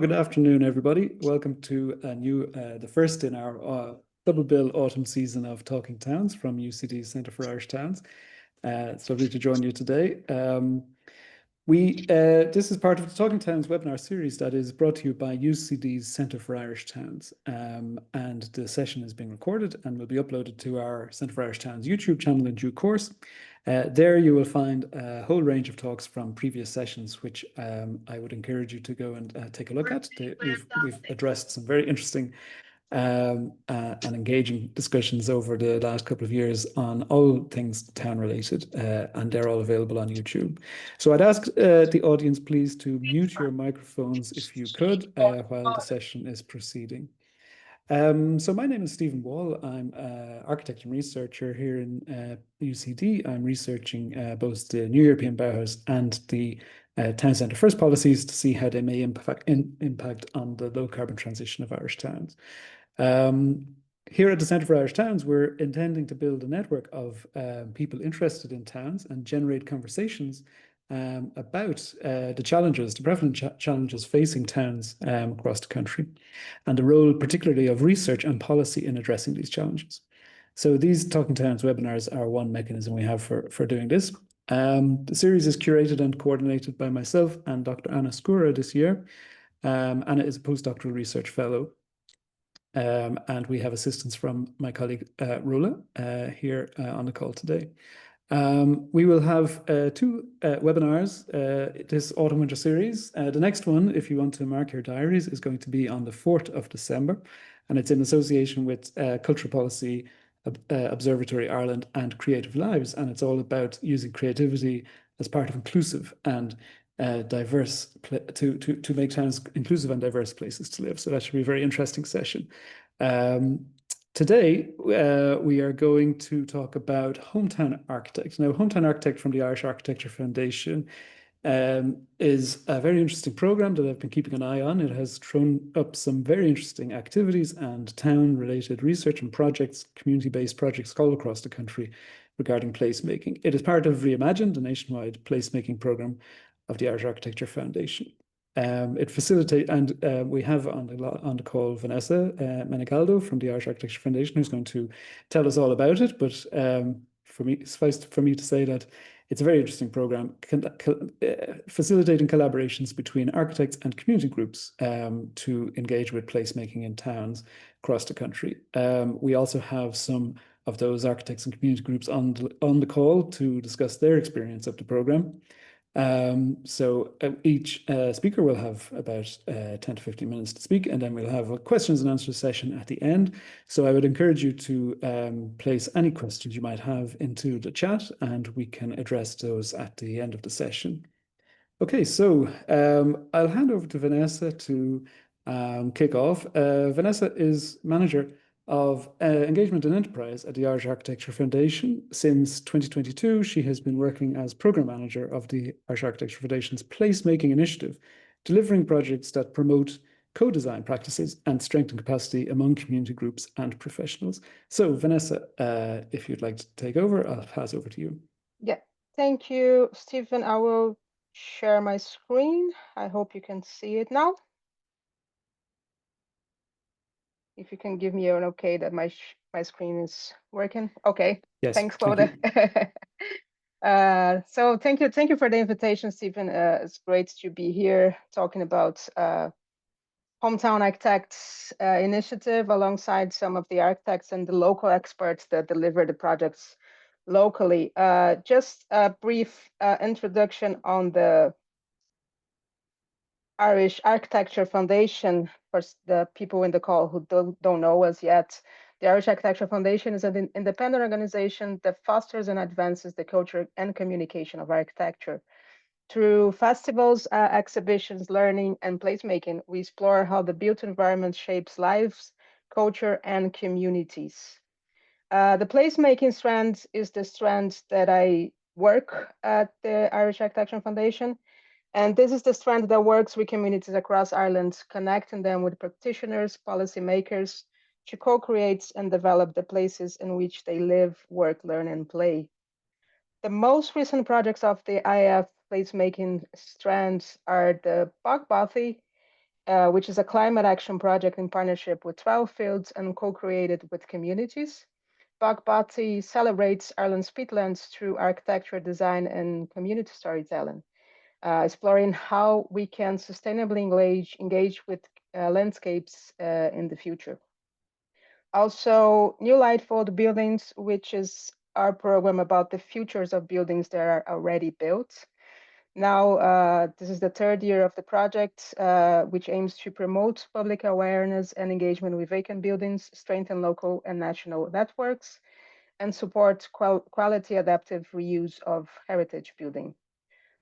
Good afternoon, everybody. Welcome to the first in our double bill autumn season of Talking Towns from UCD Centre for Irish Towns. It's lovely to join you today. This is part of the Talking Towns webinar series that is brought to you by UCD's Centre for Irish Towns. And the session is being recorded and will be uploaded to our Centre for Irish Towns YouTube channel in due course. There you will find a whole range of talks from previous sessions, which I would encourage you to go and take a look at. We've addressed some very interesting and engaging discussions over the last couple of years on all things town related, and they're all available on YouTube. So I'd ask the audience please to mute your microphones if you could while the session is proceeding. So my name is Stephen Wall. I'm an architect and researcher here in UCD. I'm researching both the New European Bauhaus and the Town Centre First policies to see how they may impact on the low carbon transition of Irish towns. Here at the Centre for Irish Towns, we're intending to build a network of people interested in towns and generate conversations about the prevalent challenges facing towns across the country, and the role particularly of research and policy in addressing these challenges. So these Talking Towns webinars are one mechanism we have for doing this. The series is curated and coordinated by myself and Dr. Anna Skura this year. Anna is a postdoctoral research fellow. And we have assistance from my colleague Rula here on the call today. We will have two webinars this autumn-winter series. The next one, if you want to mark your diaries, is going to be on the 4th of December, and it's in association with Cultural Policy Observatory Ireland and Creative Lives, and it's all about using creativity as part of inclusive and diverse to make towns inclusive and diverse places to live. So that should be a very interesting session. Today, we are going to talk about Hometown Architect. Now, Hometown Architect from the Irish Architecture Foundation is a very interesting program that I've been keeping an eye on. It has thrown up some very interesting activities and town-related research and projects, community-based projects all across the country regarding placemaking. It is part of Reimagined, a nationwide placemaking program of the Irish Architecture Foundation. It facilitates, and we have on the call Vanessa Meneghaldo from the Irish Architecture Foundation, who's going to tell us all about it. But suffice for me to say that it's a very interesting program, facilitating collaborations between architects and community groups to engage with placemaking in towns across the country. We also have some of those architects and community groups on the call to discuss their experience of the program. So each speaker will have about 10 to 15 minutes to speak, and then we'll have a questions and answers session at the end. So I would encourage you to place any questions you might have into the chat, and we can address those at the end of the session. Okay, so I'll hand over to Vanessa to kick off. Vanessa is manager of engagement and enterprise at the Irish Architecture Foundation. Since 2022, she has been working as program manager of the Irish Architecture Foundation's placemaking initiative, delivering projects that promote co-design practices and strengthen capacity among community groups and professionals. So Vanessa, if you'd like to take over, I'll pass over to you. Yeah, thank you, Stephen. I will share my screen. I hope you can see it now. If you can give me an okay that my screen is working. Okay. Yes. Thanks, Claudia. So thank you for the invitation, Stephen. It's great to be here talking about Hometown Architects initiative alongside some of the architects and the local experts that deliver the projects locally. Just a brief introduction on the Irish Architecture Foundation for the people in the call who don't know us yet. The Irish Architecture Foundation is an independent organization that fosters and advances the culture and communication of architecture. Through festivals, exhibitions, learning, and placemaking, we explore how the built environment shapes lives, culture, and communities. The placemaking strand is the strand that I work at the Irish Architecture Foundation. And this is the strand that works with communities across Ireland, connecting them with practitioners, policymakers, to co-create and develop the places in which they live, work, learn, and play. The most recent projects of the IF placemaking strands are the Bog Bothy which is a climate action project in partnership with 12 fields and co-created with communities. Bagbati celebrates Ireland's peatlands through architecture, design, and community storytelling, exploring how we can sustainably engage with landscapes in the future. Also, New Lightfold Buildings, which is our program about the futures of buildings that are already built. Now, this is the third year of the project, which aims to promote public awareness and engagement with vacant buildings, strengthen local and national networks, and support quality adaptive reuse of heritage building.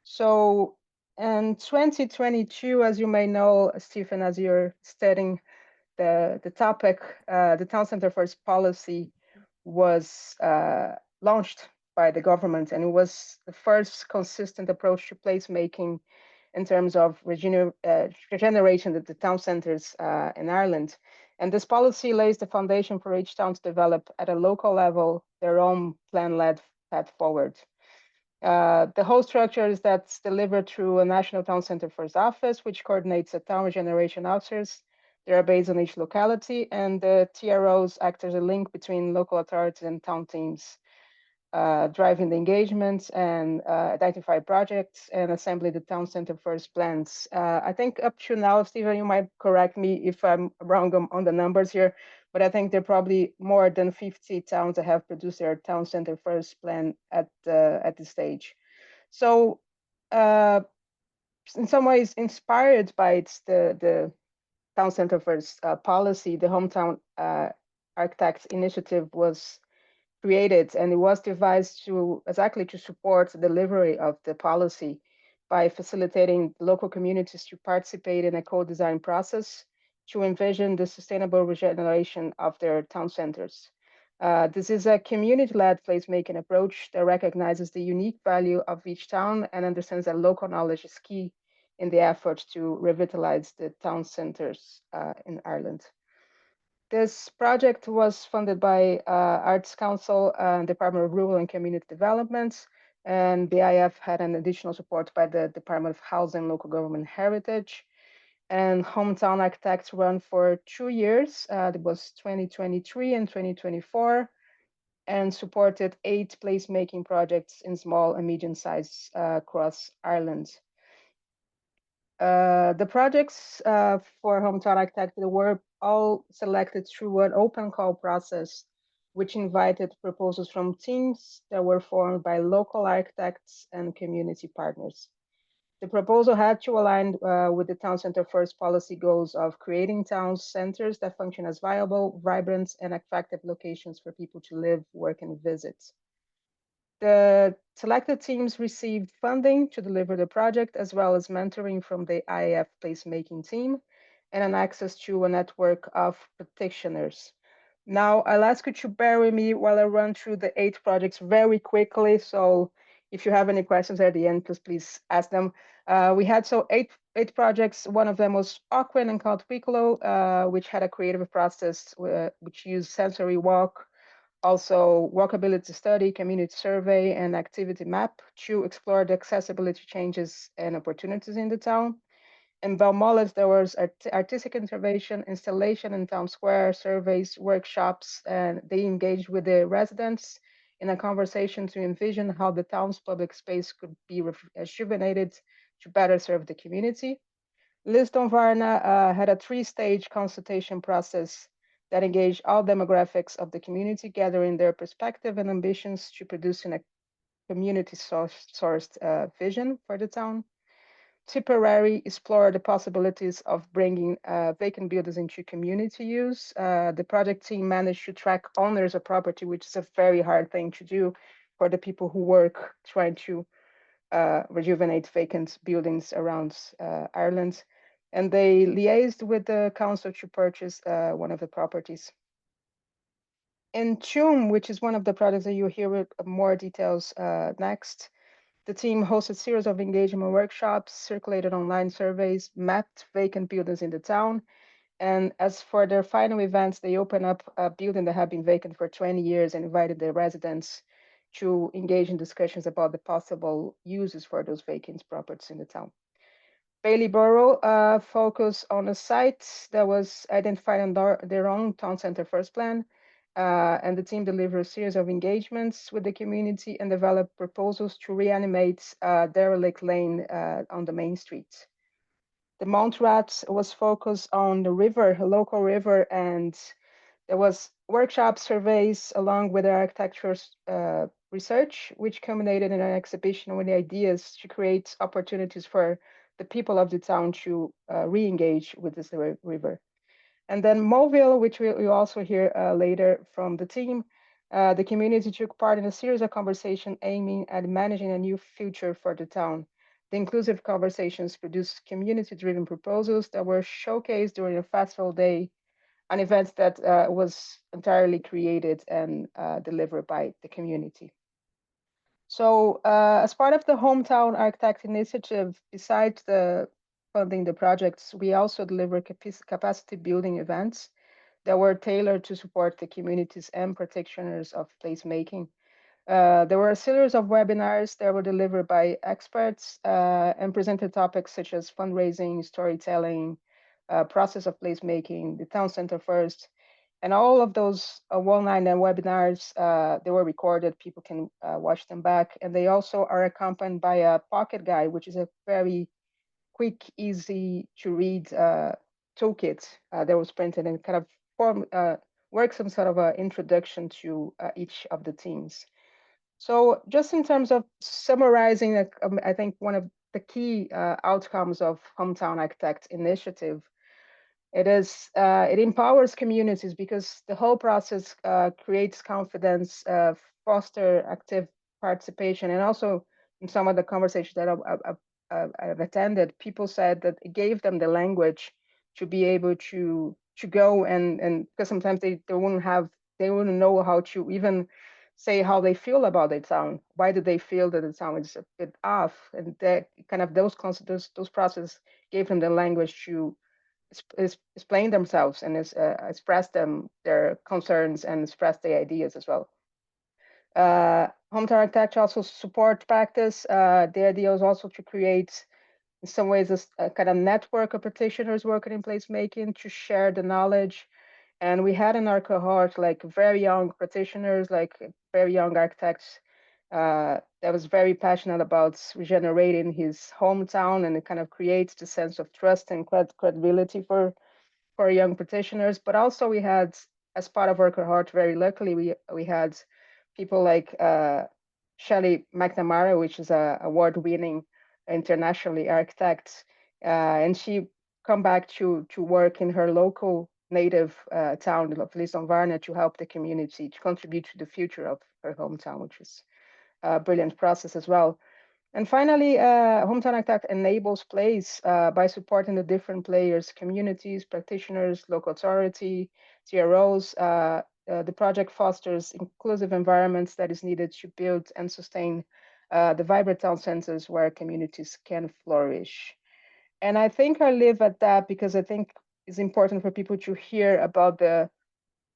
So in 2022, as you may know, Stephen, as you're studying the topic, the Town Center First policy was launched by the government, and it was the first consistent approach to placemaking in terms of regeneration of the town centers in Ireland. And this policy lays the foundation for each town to develop at a local level their own plan-led path forward. The whole structure is that's delivered through a National Town Center First office, which coordinates the town regeneration officers. They are based on each locality, and the TROs act as a link between local authorities and town teams, driving the engagement and identify projects and assembly the Town Center First plans. I think up to now, Stephen, you might correct me if I'm wrong on the numbers here, but I think there are probably more than 50 towns that have produced their Town Center First plan at this stage. So in some ways, inspired by the Town Center First policy, the Hometown Architects Initiative was created, and it was devised to exactly to support the delivery of the policy by facilitating local communities to participate in a co-design process to envision the sustainable regeneration of their town centers. This is a community-led placemaking approach that recognizes the unique value of each town and understands that local knowledge is key in the effort to revitalize the town centers in Ireland. This project was funded by Arts Council and Department of Rural and Community Development, and the IF had an additional support by the Department of Housing, Local Government Heritage, and Hometown Architects run for 2 years. It was 2023 and 2024, and supported 8 placemaking projects in small and medium size across Ireland. The projects for Hometown Architect were all selected through an open call process, which invited proposals from teams that were formed by local architects and community partners. The proposal had to align with the Town Center First policy goals of creating town centers that function as viable, vibrant, and attractive locations for people to live, work, and visit. The selected teams received funding to deliver the project, as well as mentoring from the IAF placemaking team and an access to a network of practitioners. Now, I'll ask you to bear with me while I run through the 8 projects very quickly. So if you have any questions at the end, please ask them. We had eight projects. One of them was Auckland and called Wicklow, which had a creative process which used sensory walk, also walkability study, community survey, and activity map to explore the accessibility changes and opportunities in the town. In Belmullet, there was artistic intervention, installation in town square, surveys, workshops, and they engaged with the residents in a conversation to envision how the town's public space could be rejuvenated to better serve the community. Lisdon Varna had a 3-stage consultation process that engaged all demographics of the community, gathering their perspective and ambitions to producing a community-sourced vision for the town. Tipperary explored the possibilities of bringing vacant buildings into community use. The project team managed to track owners of property, which is a very hard thing to do for the people who work trying to rejuvenate vacant buildings around Ireland. And they liaised with the council to purchase one of the properties. In Tuam, which is one of the projects that you'll hear with more details next, the team hosted a series of engagement workshops, circulated online surveys, mapped vacant buildings in the town. And as for their final events, they opened up a building that had been vacant for 20 years and invited the residents to engage in discussions about the possible uses for those vacant properties in the town. Bailey Borough focused on a site that was identified on their own town center first plan. And the team delivered a series of engagements with the community and developed proposals to reanimate derelict lane on the main street. The Montrat was focused on the river, a local river, and there was workshop surveys along with architecture research, which culminated in an exhibition with ideas to create opportunities for the people of the town to re-engage with this river. And then Moville, which we also hear later from the team, the community took part in a series of conversations aiming at managing a new future for the town. The inclusive conversations produced community-driven proposals that were showcased during a festival day, an event that was entirely created and delivered by the community. So as part of the Hometown Architect Initiative, besides the funding the projects, we also deliver capacity building events that were tailored to support the communities and practitioners of placemaking. There were a series of webinars that were delivered by experts and presented topics such as fundraising, storytelling, process of placemaking, the town center first, and all of those online and webinars, they were recorded. People can watch them back, and they also are accompanied by a pocket guide, which is a very quick, easy to read toolkit that was printed and kind of work some sort of an introduction to each of the teams. So just in terms of summarizing, I think one of the key outcomes of Hometown Architect Initiative, it empowers communities because the whole process creates confidence, foster active participation, and also in some of the conversations that I've attended, people said that it gave them the language to be able to go and because sometimes they wouldn't know how to even say how they feel about the town. Why do they feel that the town is a bit off? And that kind of those processes gave them the language to explain themselves and express their concerns and express their ideas as well. Hometown architecture also support practice. The idea is also to create, in some ways, a kind of network of practitioners working in placemaking to share the knowledge. And we had in our cohort like very young practitioners, like very young architects that was very passionate about regenerating his hometown, and it kind of creates the sense of trust and credibility for young practitioners. But also we had, as part of our cohort, very luckily, we had people like Shelley McNamara, which is a award-winning internationally architect, and she come back to work in her local native town of Lisbon-Varna to help the community to contribute to the future of her hometown, which is a brilliant process as well. And finally, Hometown Architect enables place by supporting the different players, communities, practitioners, local authority, TROs. The project fosters inclusive environments that is needed to build and sustain the vibrant town centers where communities can flourish. And I think I leave at that because I think it's important for people to hear about the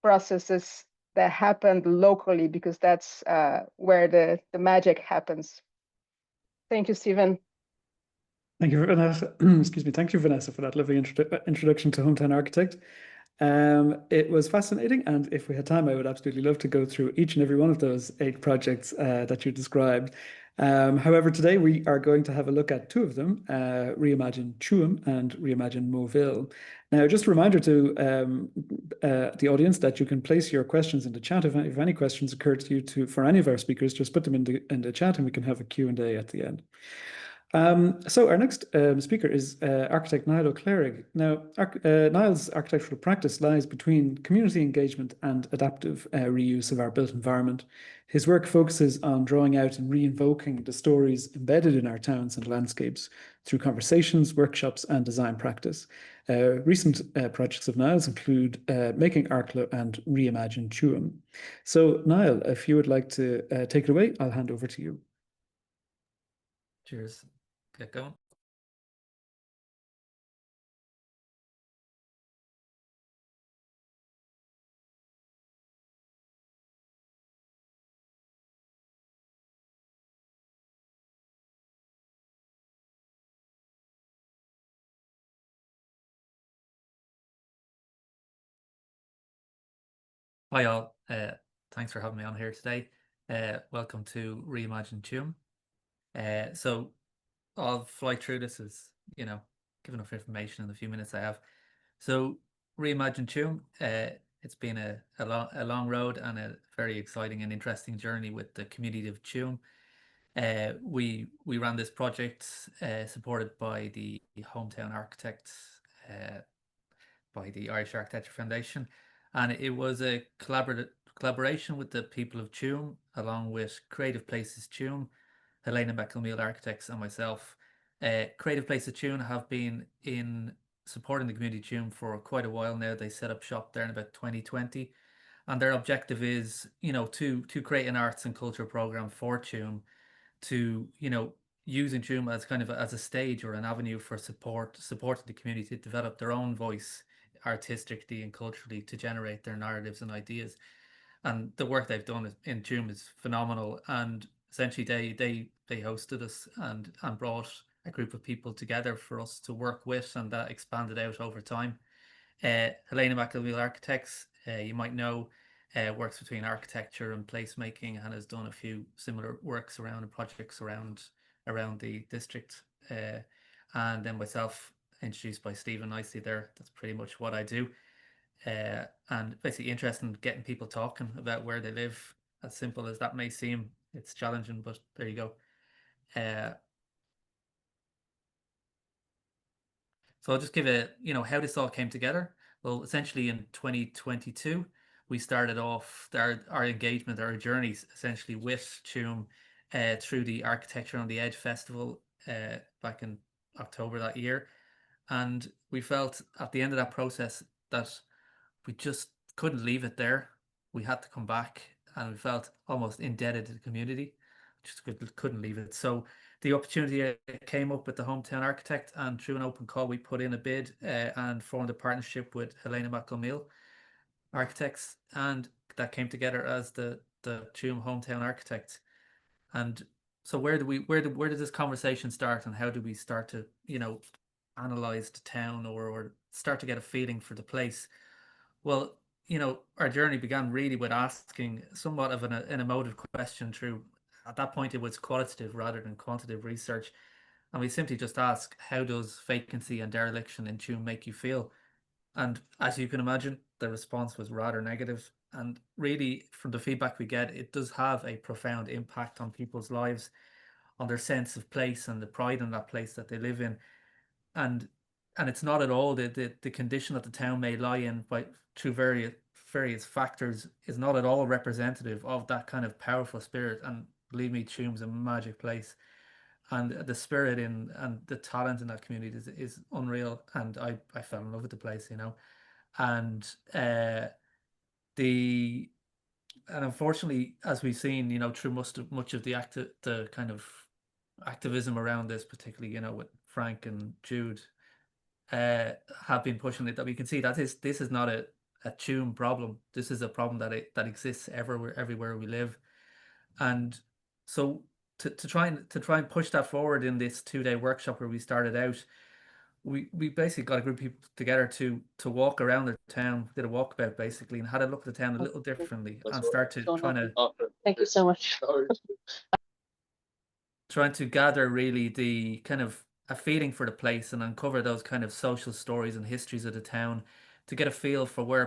processes that happened locally, because that's where the magic happens. Thank you, Stephen. Thank you, Vanessa. Excuse me. Thank you, Vanessa, for that lovely introduction to Hometown Architect. It was fascinating, and if we had time, I would absolutely love to go through each and every one of those 8 projects that you described. However, today we are going to have a look at 2 of them, Reimagine Tuam and Reimagine Moville. Now, just a reminder to the audience that you can place your questions in the chat. If any questions occur to you for any of our speakers, just put them in the chat and we can have a Q&A at the end. So our next speaker is architect Niall O'Clerig. Now, Niall's architectural practice lies between community engagement and adaptive reuse of our built environment. His work focuses on drawing out and re-invoking the stories embedded in our towns and landscapes through conversations, workshops, and design practice. Recent projects of Niall's include Making Arklow and Reimagine Tuam. So, Niall, if you would like to take it away, I'll hand over to you. Cheers. Get going. Hi all, thanks for having me on here today. Welcome to Reimagine Tuam. So I'll fly through this as, give enough information in the few minutes I have. So Reimagine Tuam, it's been a long road and a very exciting and interesting journey with the community of Tuam. We ran this project supported by the Hometown Architects, by the Irish Architecture Foundation, and it was a collaboration with the people of Tuam, along with Creative Places Tuam, Helena McElmeal Architects, and myself. Creative Places Tuam have been in supporting the community Tuam for quite a while now. They set up shop there in about 2020, and their objective is, to create an arts and culture program for Tuam, to using Tuam as kind of as a stage or an avenue for supporting the community to develop their own voice artistically and culturally, to generate their narratives and ideas. And the work they've done in Tuam is phenomenal. And essentially they hosted us and brought a group of people together for us to work with, and that expanded out over time. Helena McElmeal Architects, you might know, works between architecture and placemaking, and has done a few similar works around and projects around the district. And then myself, introduced by Stephen nicely there. That's pretty much what I do. And basically interested in getting people talking about where they live. As simple as that may seem, it's challenging, but there you go. So I'll just give it, how this all came together. Well, essentially in 2022, we started off our engagement, our journeys essentially with Tuam through the Architecture on the Edge Festival back in October that year. And we felt at the end of that process that we just couldn't leave it there. We had to come back, and we felt almost indebted to the community. Just couldn't leave it. So the opportunity came up with the Hometown Architect, and through an open call, we put in a bid and formed a partnership with Helena McElmeal Architects, and that came together as the Tuam Hometown Architect. And so where did this conversation start, and how do we start to analyze the town, or start to get a feeling for the place? Well, our journey began really with asking somewhat of an emotive question through, at that point, it was qualitative rather than quantitative research. And we simply just ask, how does vacancy and dereliction in Tuam make you feel? And as you can imagine, the response was rather negative. And really, from the feedback we get, it does have a profound impact on people's lives, on their sense of place and the pride in that place that they live in. And it's not at all the condition that the town may lie in by through various factors is not at all representative of that kind of powerful spirit. And believe me, Tuam's a magic place, and the spirit in and the talent in that community is unreal. And I fell in love with the place, and the and unfortunately, as we've seen, through much of the kind of activism around this, particularly, with Frank and Jude, have been pushing it, that we can see that this is not a Tuam problem. This is a problem that exists everywhere we live. And so to try and push that forward in this 2-day workshop where we started out, we basically got a group of people together to walk around the town, did a walkabout basically, and had a look at the town a little differently, and start to Thank you so much. trying to gather really the kind of a feeling for the place, and uncover those kind of social stories and histories of the town, to get a feel for where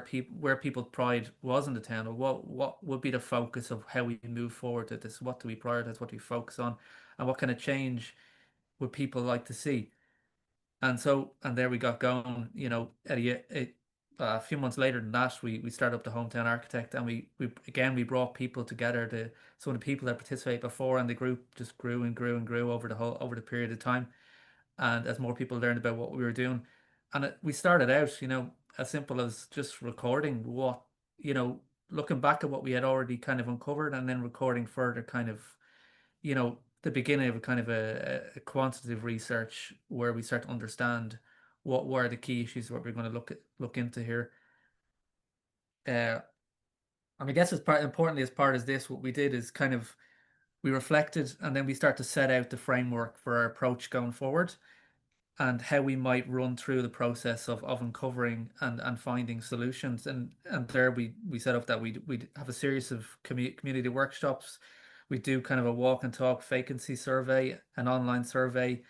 people's pride was in the town, or what would be the focus of how we move forward with this. What do we prioritize? What do we focus on? And what kind of change would people like to see? And there we got going, a few months later than that, we started up the Hometown Architect, and we brought people together. Some of the people that participated before, and the group just grew and grew and grew over the period of time. And as more people learned about what we were doing, and we started out, as simple as just recording looking back at what we had already kind of uncovered, and then recording further, kind of, the beginning of a kind of a quantitative research, where we start to understand what were the key issues, what we're going to look into here. And I guess importantly, as part of this, what we did is kind of, we reflected, and then we start to set out the framework for our approach going forward. and how we might run through the process of uncovering and finding solutions. And there we set up that we'd have a series of community workshops. We do kind of a walk and talk vacancy survey, an online survey,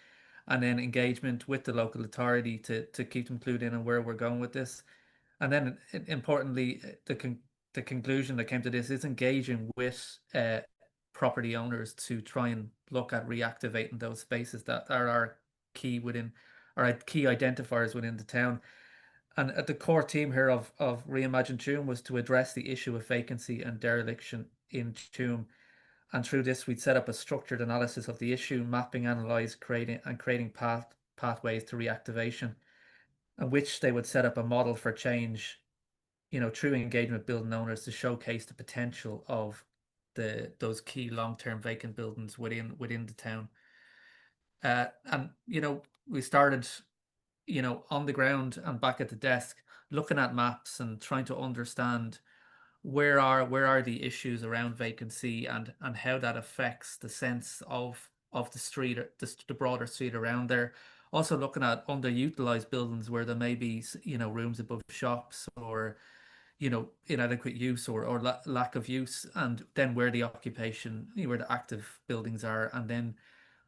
and then engagement with the local authority to keep them clued in on where we're going with this. And then importantly, the conclusion that came to this is engaging with property owners to try and look at reactivating those spaces that are our key within, or key identifiers within the town. And at the core theme here of Reimagine Tuam was to address the issue of vacancy and dereliction in Tuam. And through this, we'd set up a structured analysis of the issue, mapping, analyze, creating pathways to reactivation, and which they would set up a model for change, through engagement with building owners to showcase the potential of those key long-term vacant buildings within the town. And we started, on the ground and back at the desk, looking at maps and trying to understand where are the issues around vacancy and how that affects the sense of the street, the broader street around there. Also looking at underutilized buildings where there may be, rooms above shops, or inadequate use or lack of use, and then where the occupation, where the active buildings are. And then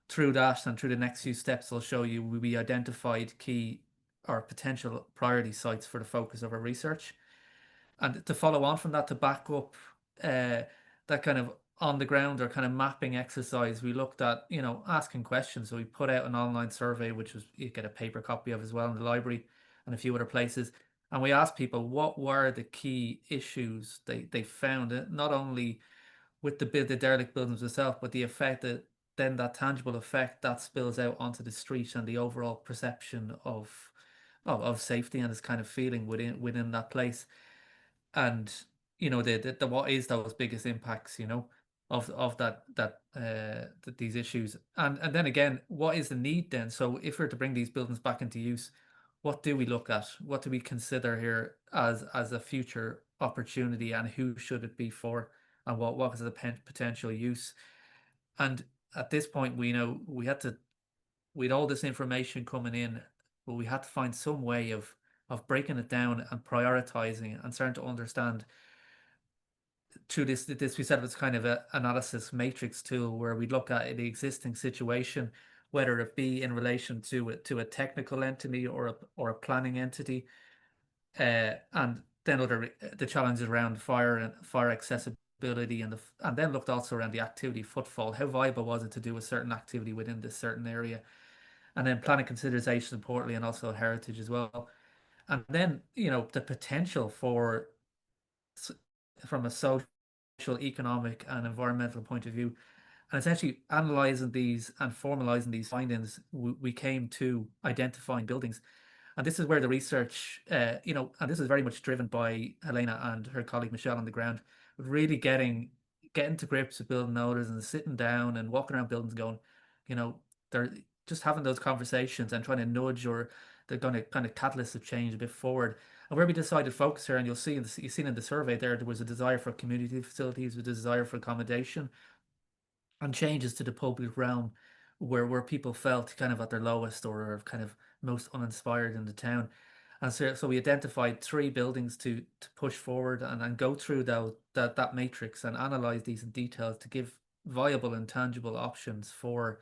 through that and through the next few steps, I'll show you, we identified key or potential priority sites for the focus of our research. And to follow on from that, to back up that kind of on the ground or kind of mapping exercise, we looked at, asking questions. So we put out an online survey, which was, you get a paper copy of as well in the library and a few other places. And we asked people what were the key issues they found, not only with the derelict buildings itself, but the effect that tangible effect that spills out onto the street and the overall perception of safety and this kind of feeling within that place. And the what is those biggest impacts, of these issues. And then again, what is the need then? So if we're to bring these buildings back into use, what do we look at? What do we consider here as a future opportunity, and who should it be for, and what is the potential use? And at this point, we know with all this information coming in, but we had to find some way of breaking it down and prioritizing and starting to understand through this we said it was kind of an analysis matrix tool, where we look at the existing situation, whether it be in relation to a technical entity or a planning entity, and then the challenges around fire and fire accessibility, and then looked also around the activity footfall. How viable was it to do a certain activity within this certain area? And then planning considerations, importantly, and also heritage as well. And then, the potential from a social, economic, and environmental point of view. And essentially analysing these and formalising these findings, we came to identifying buildings. And this is where the research, and this is very much driven by Helena and her colleague Michelle on the ground, really getting to grips with building owners and sitting down and walking around buildings going, they're just having those conversations and trying to nudge, or they're going to kind of catalyst of change a bit forward. And where we decided to focus here, and you've seen in the survey there was a desire for community facilities, with a desire for accommodation, and changes to the public realm, where people felt kind of at their lowest or kind of most uninspired in the town. And so we identified 3 buildings to push forward and go through that matrix and analyze these in details to give viable and tangible options for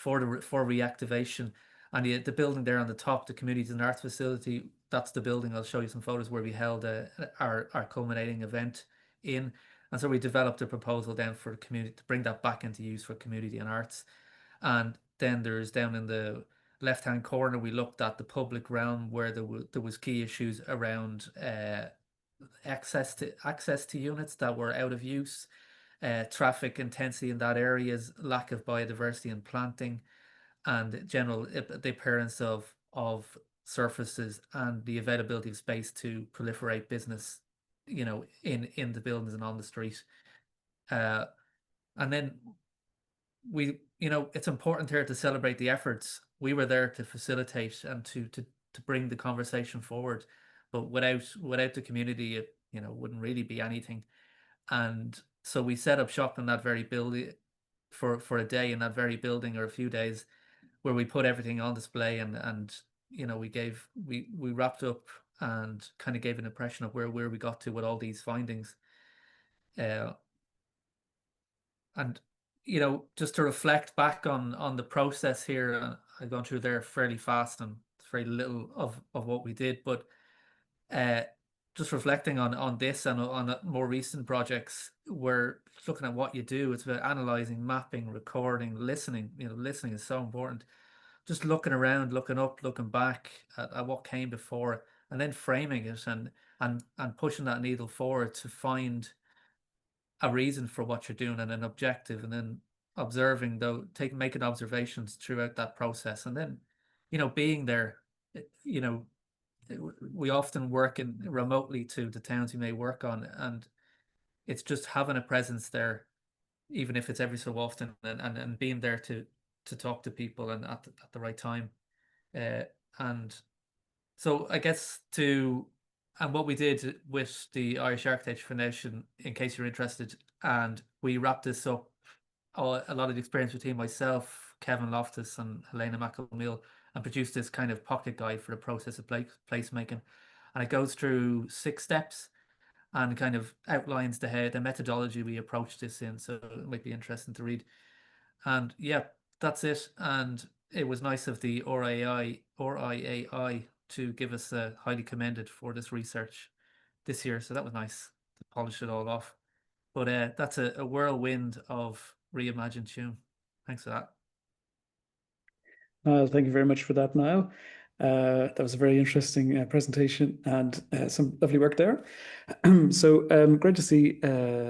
reactivation. And the building there on the top, the Communities and Arts Facility, that's the building. I'll show you some photos where we held our culminating event in. And so we developed a proposal then for the community to bring that back into use for community and arts. And then there's down in the left-hand corner, we looked at the public realm, where there was key issues around access to units that were out of use, traffic intensity in that areas, lack of biodiversity and planting, and general the appearance of surfaces and the availability of space to proliferate business, in the buildings and on the street. And then it's important here to celebrate the efforts. We were there to facilitate and to bring the conversation forward, but without the community, it wouldn't really be anything. And so we set up shop in that very building for a day in that very building, or a few days, where we put everything on display, and you know, we wrapped up and kind of gave an impression of where we got to with all these findings. And you know, just to reflect back on the process here, I've gone through there fairly fast, and it's very little of what we did, but just reflecting on this and on more recent projects, we're looking at what you do. It's about analyzing, mapping, recording, listening. You know, listening is so important. Just looking around, looking up, looking back at what came before, and then framing it and pushing that needle forward to find a reason for what you're doing and an objective, and then observing, making observations throughout that process, and then, you know, being there. You know, we often work remotely to the towns we may work on, and it's just having a presence there, even if it's every so often, and being there to talk to people and at the right time. And so I guess and what we did with the Irish Architecture Foundation, in case you're interested, and we wrapped this up, a lot of the experience between myself, Kevin Loftus and Helena McElmeal, and produced this kind of pocket guide for the process of placemaking. And it goes through 6 steps and kind of outlines the methodology we approached this in. So it might be interesting to read. And yeah, that's it. And it was nice of the RIAI to give us a highly commended for this research this year. So that was nice to polish it all off. But that's a whirlwind of Reimagine Tuam. Thanks for that. Thank you very much for that, Niall. That was a very interesting presentation, and some lovely work there. So great to see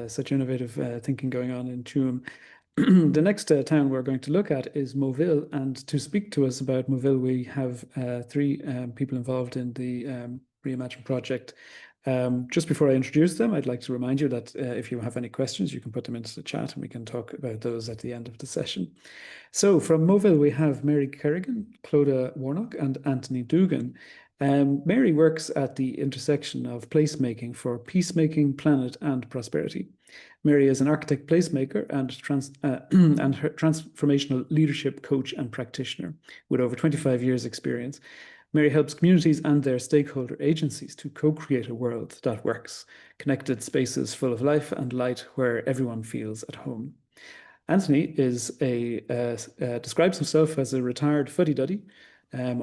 such innovative thinking going on in Tuam. The next town we're going to look at is Moville, and to speak to us about Moville, we have 3 people involved in the Reimagine project. Just before I introduce them, I'd like to remind you that if you have any questions, you can put them into the chat and we can talk about those at the end of the session. So from Moville, we have Mary Kerrigan, Clodagh Warnock, and Anthony Dugan. Mary works at the intersection of placemaking for peacemaking, planet, and prosperity. Mary is an architect placemaker and her transformational leadership coach and practitioner with over 25 years experience. Mary helps communities and their stakeholder agencies to co-create a world that works, connected spaces full of life and light where everyone feels at home. Anthony describes himself as a retired fuddy-duddy,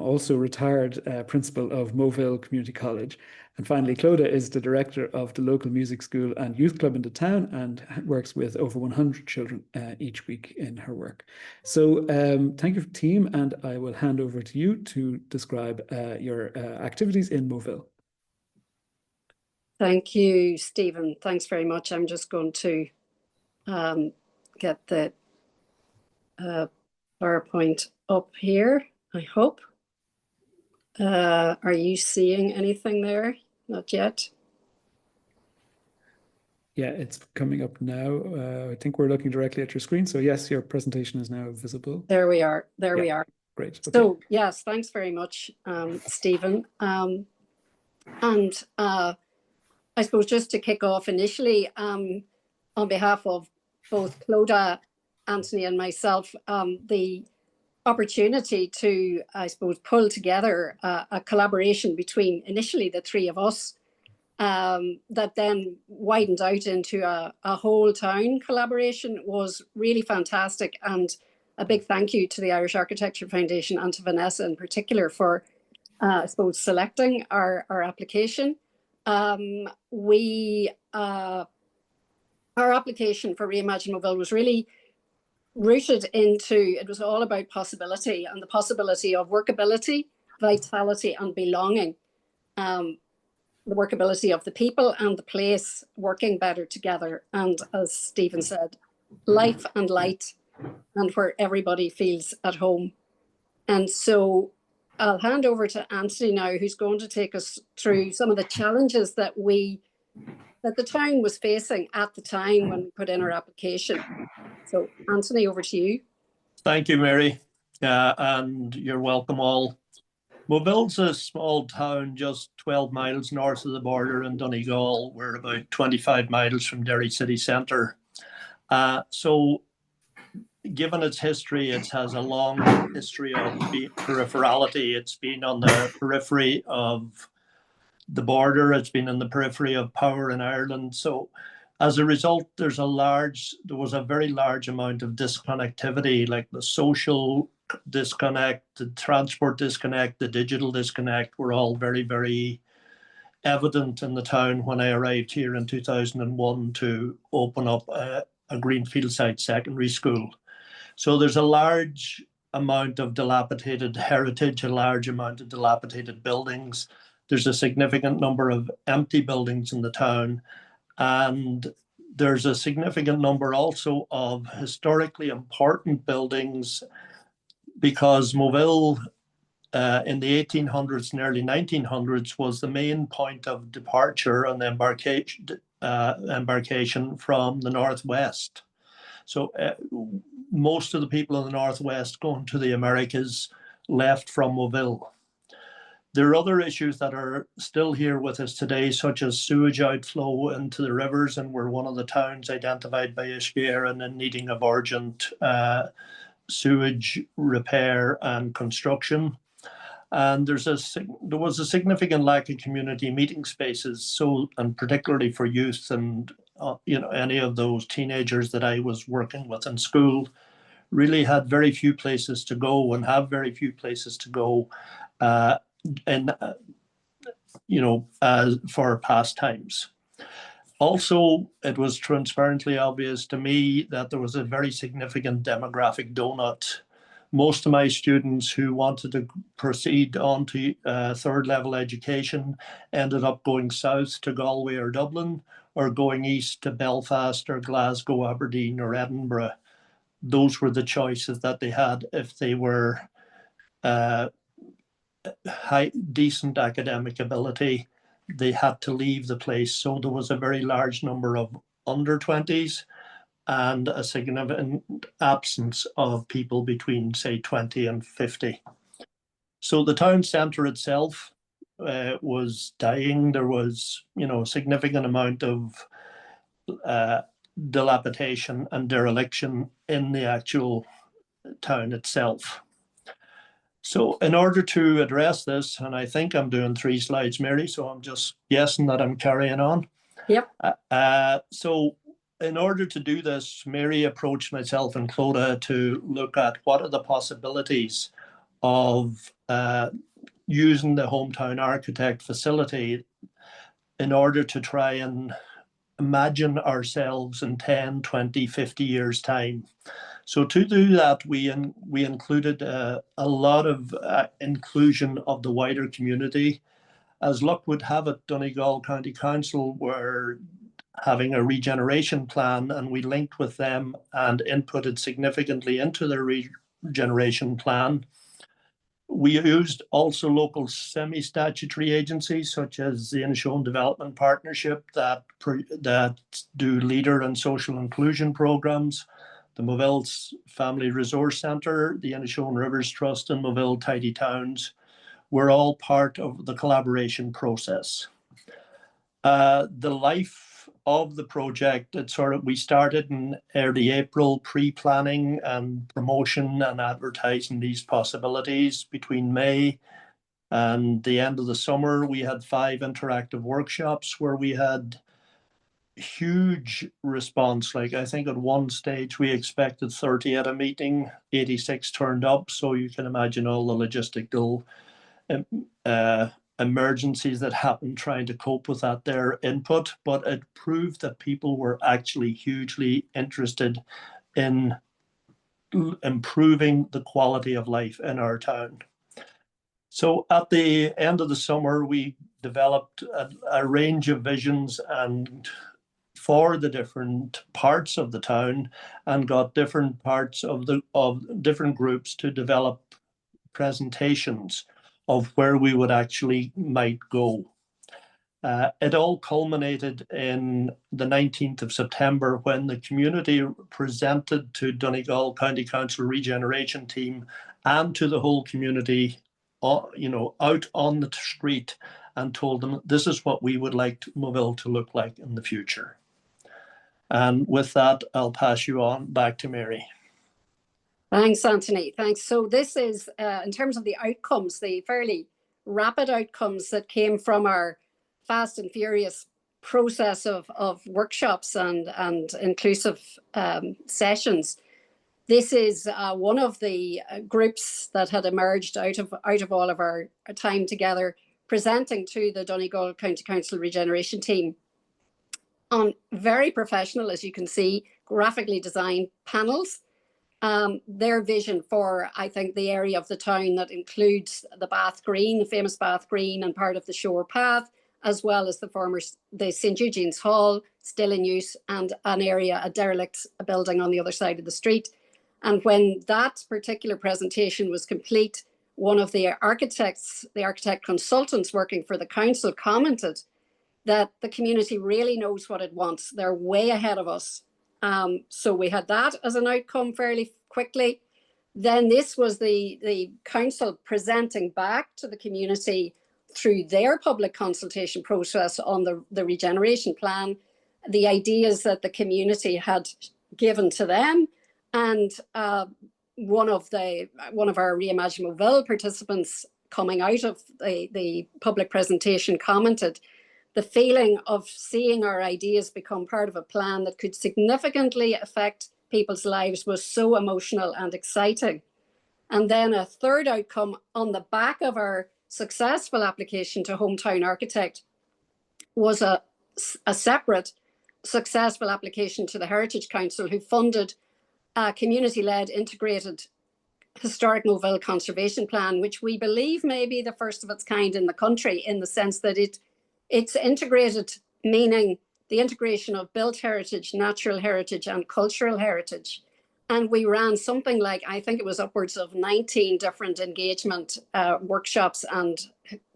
also retired principal of Moville Community College. And finally, Clodagh is the director of the local music school and youth club in the town and works with over 100 children each week in her work. So thank you, team, and I will hand over to you to describe your activities in Moville. Thank you, Stephen. Thanks very much. I'm just going to get the PowerPoint up here, I hope. Are you seeing anything there? Not yet. Yeah, it's coming up now. I think we're looking directly at your screen. So yes, your presentation is now visible. There we are. There we are. Great. Okay. So yes, thanks very much, Stephen. And I suppose just to kick off initially, on behalf of both Clodagh, Anthony and myself, the opportunity to, I suppose, pull together a collaboration between initially the 3 of us that then widened out into a whole town collaboration was really fantastic. And a big thank you to the Irish Architecture Foundation and to Vanessa in particular for, I suppose, selecting our application. Our application for Reimagine Moville was really rooted into, it was all about possibility and the possibility of workability, vitality and belonging. The workability of the people and the place working better together. And as Stephen said, life and light and where everybody feels at home. And so I'll hand over to Anthony now, who's going to take us through some of the challenges that the town was facing at the time when we put in our application. So Anthony, over to you. Thank you, Mary, and you're welcome all. Moville's a small town just 12 miles north of the border in Donegal. We're about 25 miles from Derry city centre. So given its history, it has a long history of peripherality. It's been on the periphery of the border. It's been in the periphery of power in Ireland. So as a result, there was a very large amount of disconnectivity, like the social disconnect, the transport disconnect, the digital disconnect were all very, very evident in the town when I arrived here in 2001 to open up a greenfield site secondary school. So there's a large amount of dilapidated heritage, a large amount of dilapidated buildings. There's a significant number of empty buildings in the town, and there's a significant number also of historically important buildings, because Moville in the 1800s and early 1900s was the main point of departure and embarkation from the Northwest. So most of the people in the Northwest going to the Americas left from Moville. There are other issues that are still here with us today, such as sewage outflow into the rivers, and we're one of the towns identified by Isqueira in needing of urgent sewage repair and construction. And there was a significant lack of community meeting spaces, so, and particularly for youth and any of those teenagers that I was working with in school, really had very few places to go and have very few places to go for pastimes. Also, it was transparently obvious to me that there was a very significant demographic donut. Most of my students who wanted to proceed on to third level education ended up going south to Galway or Dublin, or going east to Belfast or Glasgow, Aberdeen or Edinburgh. Those were the choices that they had if they were decent academic ability. They had to leave the place. So there was a very large number of under 20s and a significant absence of people between, say, 20 and 50. So the town centre itself was dying. There was, a significant amount of dilapidation and dereliction in the actual town itself. So in order to address this, and I think I'm doing 3 slides, Mary, so I'm just guessing that I'm carrying on. Yep. So in order to do this, Mary approached myself and Clodagh to look at what are the possibilities of using the Hometown Architect facility in order to try and imagine ourselves in 10, 20, 50 years' time. So to do that, we included a lot of inclusion of the wider community. As luck would have it, Donegal County Council were having a regeneration plan, and we linked with them and inputted significantly into their regeneration plan. We used also local semi-statutory agencies such as the Inishowen Development Partnership that do leader and social inclusion programs, the Moville Family Resource Centre, the Inishowen Rivers Trust, and Moville Tidy Towns were all part of the collaboration process. The life of the project, we started in early April, pre-planning and promotion and advertising these possibilities. Between May and the end of the summer, we had 5 interactive workshops where we had huge response. Like, I think at one stage we expected 30 at a meeting, 86 turned up. So you can imagine all the logistical emergencies that happened trying to cope with that, their input, but it proved that people were actually hugely interested in improving the quality of life in our town. So at the end of the summer, we developed a range of visions and for the different parts of the town, and got different parts of different groups to develop presentations of where we would actually might go. It all culminated in the 19th of September when the community presented to Donegal County Council Regeneration Team and to the whole community, out on the street, and told them this is what we would like Moville to look like in the future. And with that, I'll pass you on back to Mary. Thanks, Anthony. Thanks. So this is, in terms of the outcomes, the fairly rapid outcomes that came from our fast and furious process of workshops and inclusive sessions. This is one of the groups that had emerged out of all of our time together, presenting to the Donegal County Council Regeneration team on very professional, as you can see, graphically designed panels. Their vision for, I think, the area of the town that includes the Bath Green, the famous Bath Green, and part of the Shore Path, as well as the St. Eugene's Hall, still in use, and an area, a derelict building on the other side of the street. And when that particular presentation was complete, one of the architect consultants working for the council commented that the community really knows what it wants. They're way ahead of us. So we had that as an outcome fairly quickly. Then this was the council presenting back to the community through their public consultation process on the regeneration plan, the ideas that the community had given to them. And one of our Reimagine Moville participants coming out of the public presentation commented, the feeling of seeing our ideas become part of a plan that could significantly affect people's lives was so emotional and exciting. And then a third outcome on the back of our successful application to Hometown Architect was a separate successful application to the Heritage Council, who funded a community-led integrated historic Moville conservation plan, which we believe may be the first of its kind in the country, in the sense that it's integrated, meaning the integration of built heritage, natural heritage, and cultural heritage. And we ran something like, I think it was upwards of 19 different engagement workshops and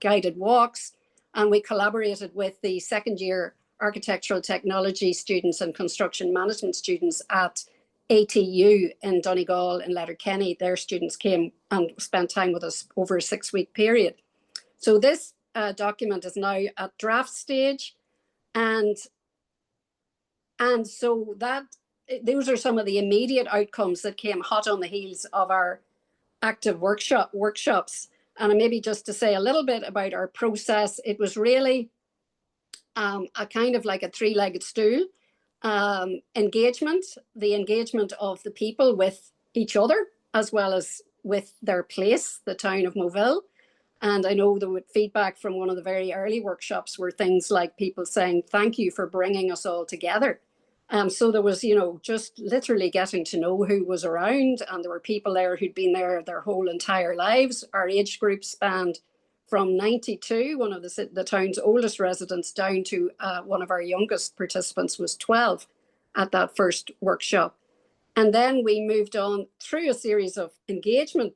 guided walks. And we collaborated with the second year architectural technology students and construction management students at ATU in Donegal in Letterkenny. Their students came and spent time with us over a 6-week period. So this document is now at draft stage, and so those are some of the immediate outcomes that came hot on the heels of our active workshops. And maybe just to say a little bit about our process, it was really a kind of like a 3-legged stool. Engagement, the engagement of the people with each other, as well as with their place, the town of Moville. And I know the feedback from one of the very early workshops were things like people saying, thank you for bringing us all together. So there was, just literally getting to know who was around, and there were people there who'd been there their whole entire lives. Our age group spanned from 92, one of the town's oldest residents, down to one of our youngest participants was 12 at that first workshop. And then we moved on through a series of engagement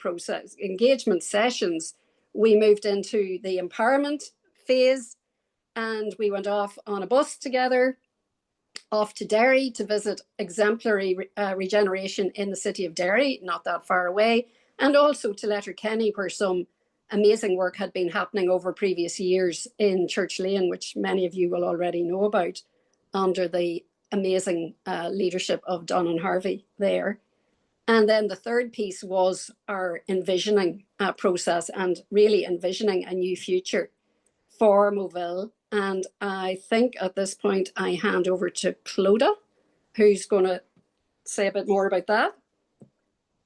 sessions. We moved into the empowerment phase, and we went off on a bus together, off to Derry to visit exemplary regeneration in the city of Derry, not that far away, and also to Letterkenny, where some amazing work had been happening over previous years in Church Lane, which many of you will already know about, under the amazing leadership of Donnan Harvey there. And then the third piece was our envisioning process, and really envisioning a new future for Moville. And I think at this point I hand over to Clodagh, who's going to say a bit more about that.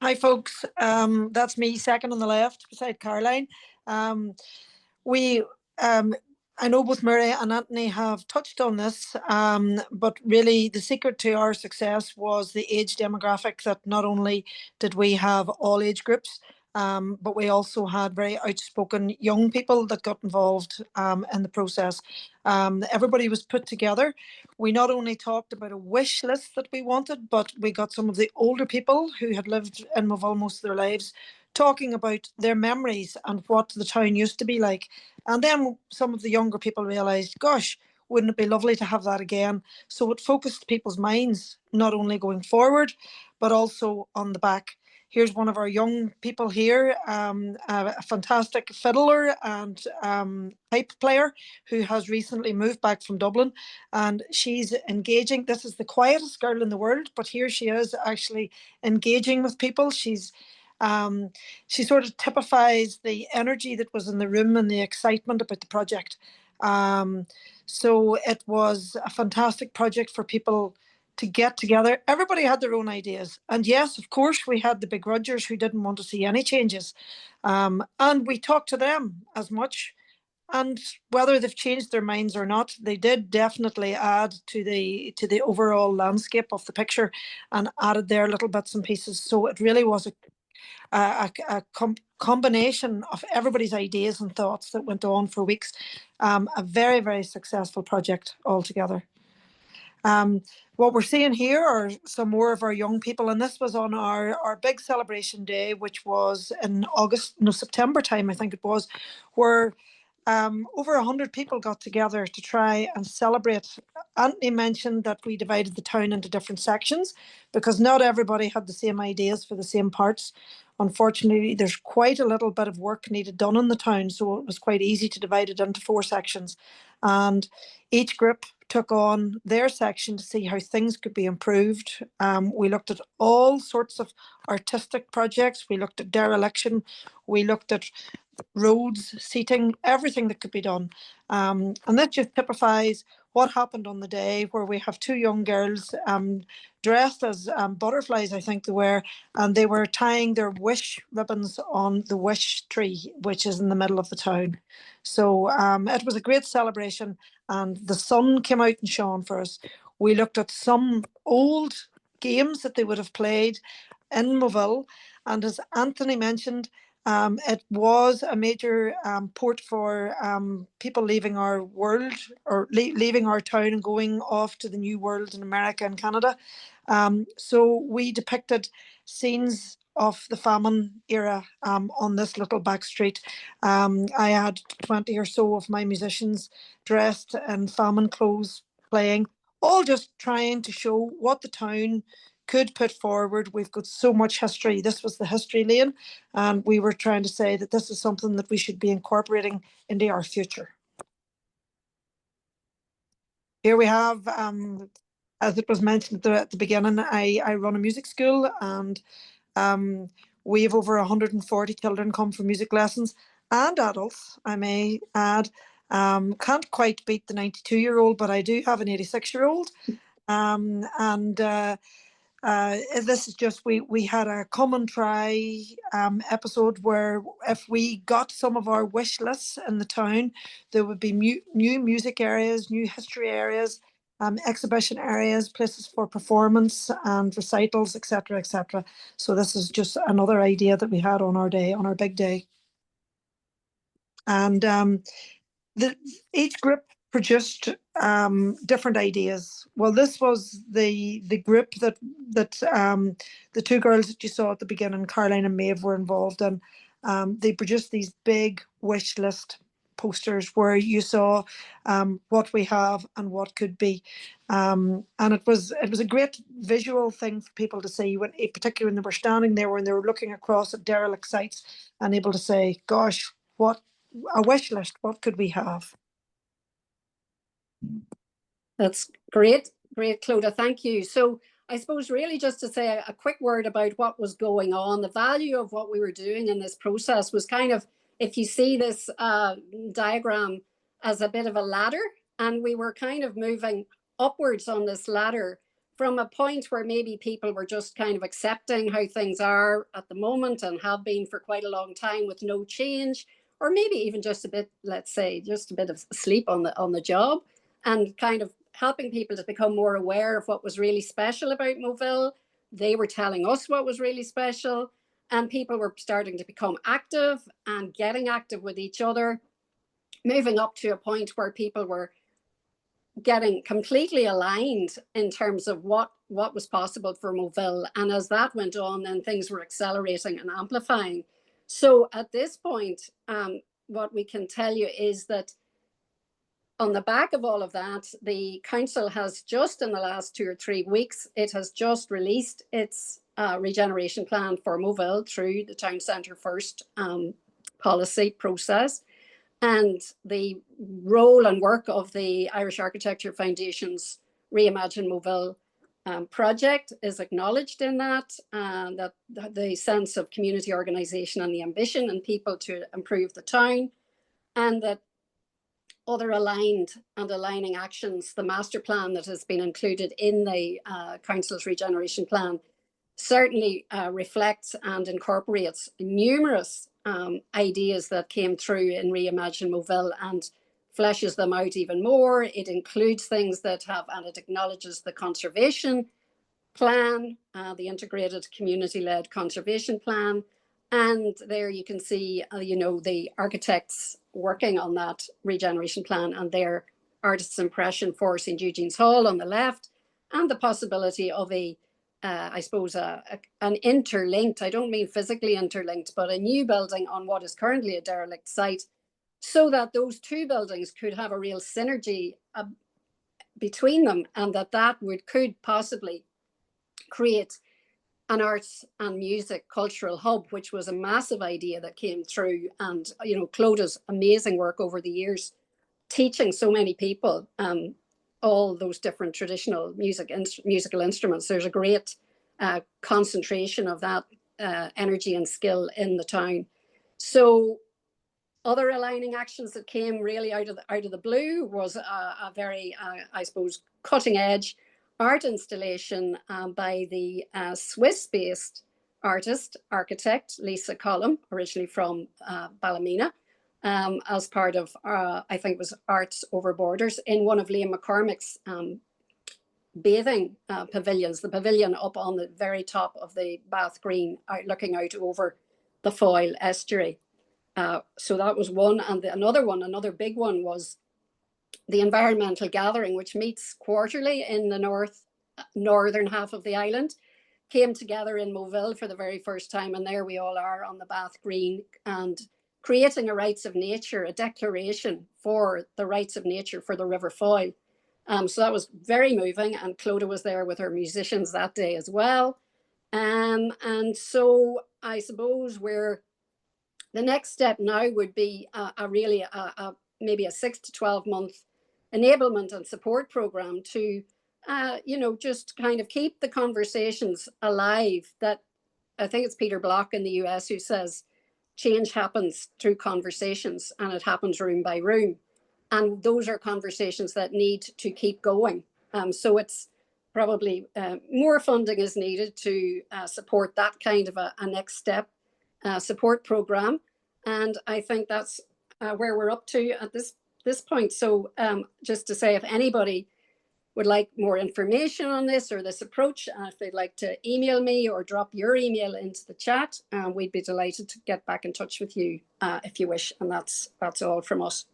Hi folks, that's me, second on the left beside Caroline. I know both Murray and Anthony have touched on this, but really the secret to our success was the age demographic, that not only did we have all age groups, but we also had very outspoken young people that got involved in the process. Everybody was put together. We not only talked about a wish list that we wanted, but we got some of the older people who had lived in Moville most of their lives talking about their memories and what the town used to be like. And then some of the younger people realised, gosh, wouldn't it be lovely to have that again? So it focused people's minds, not only going forward, but also on the back. here's one of our young people here, a fantastic fiddler and pipe player who has recently moved back from Dublin, and she's engaging. This is the quietest girl in the world, but here she is actually engaging with people. She sort of typifies the energy that was in the room and the excitement about the project. So it was a fantastic project for people to get together. Everybody had their own ideas. And yes, of course, we had the begrudgers who didn't want to see any changes. And we talked to them as much. And whether they've changed their minds or not, they did definitely add to the overall landscape of the picture and added their little bits and pieces. So it really was a combination of everybody's ideas and thoughts that went on for weeks. A very, very successful project altogether. What we're seeing here are some more of our young people, and this was on our big celebration day, which was in September time, I think it was, where over 100 people got together to try and celebrate. Anthony mentioned that we divided the town into different sections because not everybody had the same ideas for the same parts. Unfortunately, there's quite a little bit of work needed done in the town, so it was quite easy to divide it into 4 sections. And each group took on their section to see how things could be improved. We looked at all sorts of artistic projects. We looked at dereliction. We looked at roads, seating, everything that could be done. And that just typifies what happened on the day, where we have 2 young girls dressed as butterflies, I think they were, and they were tying their wish ribbons on the wish tree, which is in the middle of the town. So it was a great celebration, and the sun came out and shone for us. We looked at some old games that they would have played in Moville, and as Anthony mentioned, it was a major port for people leaving our world or leaving our town and going off to the new world in America and Canada. So we depicted scenes of the famine era on this little back street. I had 20 or so of my musicians dressed in famine clothes playing, all just trying to show what the town could put forward. We've got so much history. This was the history lane, and we were trying to say that this is something that we should be incorporating into our future. Here we have, as it was mentioned at the beginning, I run a music school, and we have over 140 children come for music lessons, and adults, I may add. Can't quite beat the 92-year-old, but I do have an 86-year-old. This is just, we had a come and try episode where if we got some of our wish lists in the town, there would be new music areas, new history areas, exhibition areas, places for performance and recitals, etc., etc. So this is just another idea that we had on our day, on our big day. And each group produced different ideas. Well, this was the group that the 2 girls that you saw at the beginning, Caroline and Maeve, were involved in. They produced these big wish list posters where you saw what we have and what could be, and it was a great visual thing for people to see, when particularly when they were standing there, when they were looking across at derelict sites and able to say, gosh, what a wish list, what could we have? That's great, Clodagh, thank you. So I suppose really just to say a quick word about what was going on. The value of what we were doing in this process was kind of, if you see this diagram as a bit of a ladder, and we were kind of moving upwards on this ladder from a point where maybe people were just kind of accepting how things are at the moment and have been for quite a long time with no change, or maybe even just a bit, let's say, just a bit of sleep on the job, and kind of helping people to become more aware of what was really special about Moville. They were telling us what was really special, and people were starting to become active and getting active with each other, moving up to a point where people were getting completely aligned in terms of what was possible for Moville. And as that went on, then things were accelerating and amplifying. So at this point, what we can tell you is that on the back of all of that, the council has just in the last 2 or 3 weeks, it has just released its regeneration plan for Moville through the Town Centre First policy process. And the role and work of the Irish Architecture Foundation's Reimagine Moville project is acknowledged in that, that the sense of community organisation and the ambition and people to improve the town, and that other aligned and aligning actions, the master plan that has been included in the Council's regeneration plan certainly reflects and incorporates numerous ideas that came through in Reimagine Moville and fleshes them out even more. It includes things that have, and it acknowledges the conservation plan, the integrated community-led conservation plan. And there you can see, the architects working on that regeneration plan and their artist's impression for St. Eugene's Hall on the left, and the possibility of an interlinked, I don't mean physically interlinked, but a new building on what is currently a derelict site, so that those two buildings could have a real synergy between them, and that could possibly create an arts and music cultural hub, which was a massive idea that came through. And, Clodagh's amazing work over the years, teaching so many people all those different traditional musical instruments. There's a great concentration of that energy and skill in the town. So other aligning actions that came really out of the blue was a very, I suppose, cutting edge art installation by the Swiss-based architect Lisa Collum, originally from Ballymena, as part of, I think it was Arts Over Borders, in one of Liam McCormick's bathing pavilions, the pavilion up on the very top of the Bath Green, looking out over the Foyle estuary. So that was one. And another big one was the Environmental Gathering, which meets quarterly in the northern half of the island, came together in Moville for the very first time. And there we all are on the Bath Green, and creating a rights of nature, a declaration for the rights of nature for the River Foyle. So that was very moving, and Clodagh was there with her musicians that day as well. And so I suppose the next step now would be maybe a 6 to 12 month enablement and support program to, just kind of keep the conversations alive. That I think it's Peter Block in the US who says change happens through conversations, and it happens room by room. And those are conversations that need to keep going. So it's probably more funding is needed to support that kind of a next step support program. And I think that's where we're up to at this point. So just to say, if anybody would like more information on this or this approach, if they'd like to email me or drop your email into the chat, we'd be delighted to get back in touch with you if you wish. And that's all from us.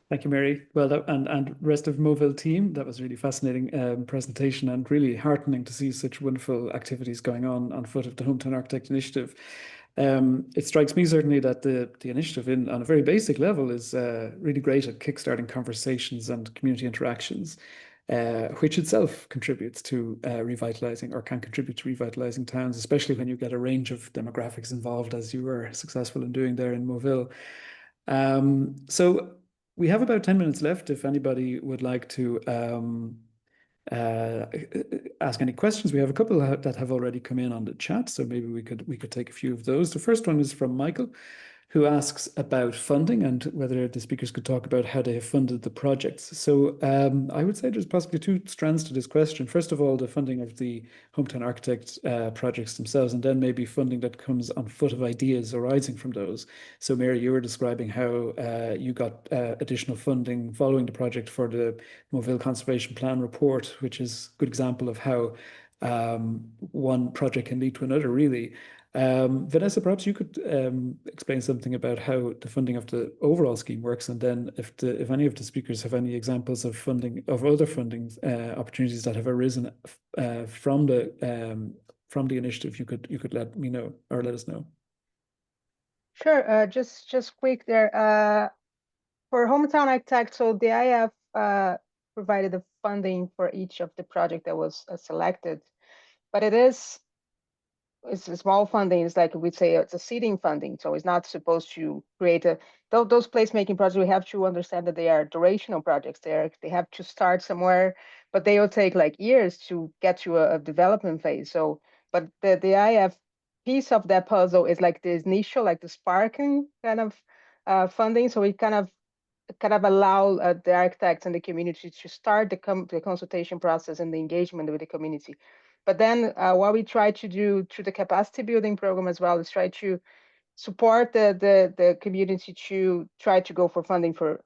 Thank you, Mary. Well, and rest of Moville team, that was a really fascinating presentation, and really heartening to see such wonderful activities going on foot of the Hometown Architect Initiative. It strikes me certainly that the initiative on a very basic level is really great at kickstarting conversations and community interactions, which itself contributes to revitalizing, or can contribute to revitalizing towns, especially when you get a range of demographics involved, as you were successful in doing there in Moville. So we have about 10 minutes left if anybody would like to ask any questions. We have a couple that have already come in on the chat, so maybe we could take a few of those. The first one is from Michael, who asks about funding and whether the speakers could talk about how they have funded the projects. So I would say there's possibly two strands to this question. First of all, the funding of the Hometown Architect projects themselves, and then maybe funding that comes on foot of ideas arising from those. So Mary, you were describing how you got additional funding following the project for the Moville Conservation Plan report, which is a good example of how one project can lead to another, really. Vanessa, perhaps you could explain something about how the funding of the overall scheme works, and then if any of the speakers have any examples of other funding opportunities that have arisen from the initiative, you could let me know or let us know. Sure. Just quick there. For Hometown Architect, so the IF provided the funding for each of the project that was selected, but it is it's a small funding. It's like we say it's a seeding funding, so it's not supposed to create a those placemaking projects. We have to understand that they are durational projects. They have to start somewhere, but they will take like years to get to a development phase. So, but the IF piece of that puzzle is like this initial, like the sparking kind of funding. So we kind of allow the architects and the community to start the consultation process and the engagement with the community. But then what we try to do through the capacity building program as well is try to support the community to try to go for funding for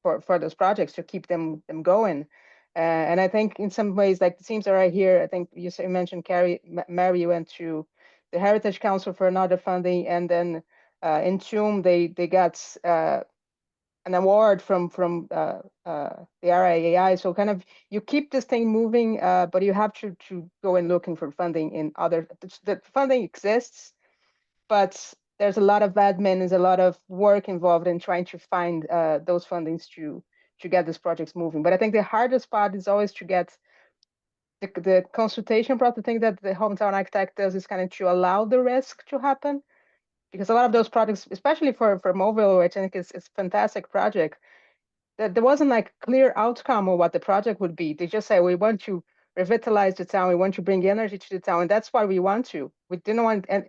those projects to keep them going. And I think in some ways, like the teams that are here, I think you mentioned Mary went to the Heritage Council for another funding, and then in TUM they got an award from the RIAI. So kind of you keep this thing moving, but you have to go and looking for funding in other. The funding exists, but there's a lot of admin, there's a lot of work involved in trying to find those fundings to get these projects moving. But I think the hardest part is always to get the consultation process. The thing that the hometown architect does is kind of to allow the risk to happen. Because a lot of those projects, especially for Moville, which I think is a fantastic project, that there wasn't like clear outcome of what the project would be. They just say, we want to revitalize the town, we want to bring energy to the town, and that's what we want to. We didn't want, and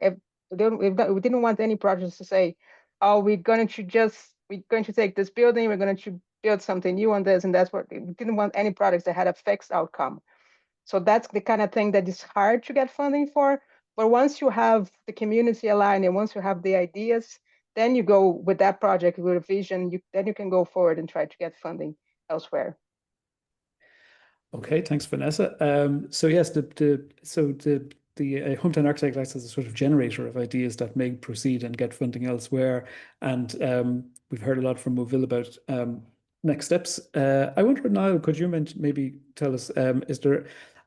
we didn't want any projects to say, oh, we're going to take this building, we're going to build something new on this, and that's what we didn't want any projects that had a fixed outcome. So that's the kind of thing that is hard to get funding for. But once you have the community aligned and once you have the ideas, then you go with that project with a vision, then you can go forward and try to get funding elsewhere. Okay, thanks, Vanessa. So yes, the hometown architect acts as a sort of generator of ideas that may proceed and get funding elsewhere. And we've heard a lot from Moville about next steps. I wonder, Niall, could you maybe tell us, is there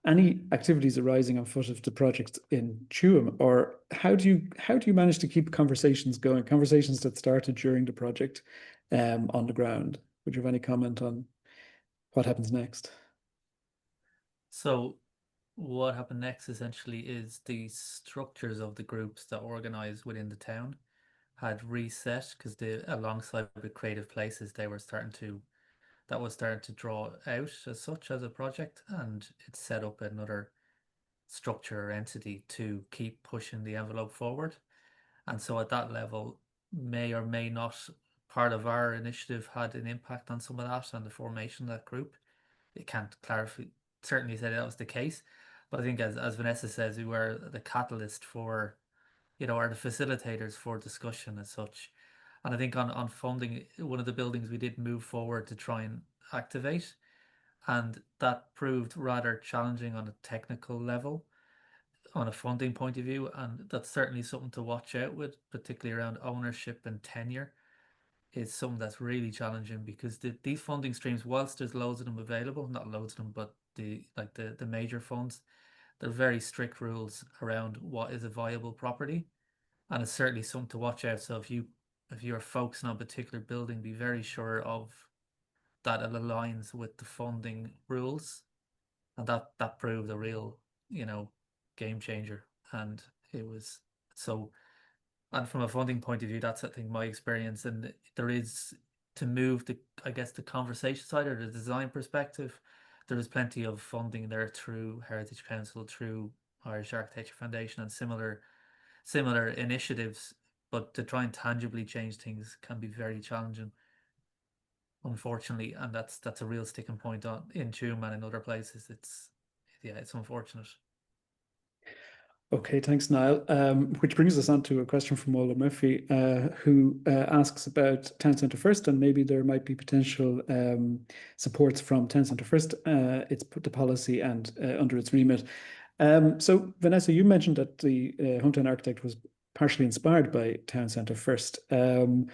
any activities arising on foot of the project in Tuam, or how do you manage to keep conversations going, conversations that started during the project on the ground? Would you have any comment on what happens next? So what happened next essentially is the structures of the groups that organize within the town had reset, because alongside with Creative Places, that was starting to draw out as such as a project, and it set up another structure or entity to keep pushing the envelope forward. And so at that level, may or may not part of our initiative had an impact on some of that and the formation of that group. It can't certainly say that was the case, but I think as Vanessa says, we were the catalyst for, or the facilitators for discussion as such. And I think on funding, one of the buildings we did move forward to try and activate, and that proved rather challenging on a technical level, on a funding point of view, and that's certainly something to watch out with, particularly around ownership and tenure. Is something that's really challenging, because these funding streams, whilst there's loads of them available, not loads of them, but the major funds, there are very strict rules around what is a viable property, and it's certainly something to watch out. So if you're focusing on a particular building, be very sure of that it aligns with the funding rules, and that proved a real game changer. And it was so. And from a funding point of view, that's, I think, my experience. And there is, to move the conversation side or the design perspective, there is plenty of funding there through Heritage Council, through Irish Architecture Foundation, and similar initiatives. But to try and tangibly change things can be very challenging, unfortunately. And that's a real sticking point in Tuam and in other places. It's unfortunate. Okay, thanks, Niall. Which brings us on to a question from Ola Murphy, who asks about Town Centre First, and maybe there might be potential supports from Town Centre First. It's the policy and under its remit. So, Vanessa, you mentioned that the hometown architect was partially inspired by Town Centre First. And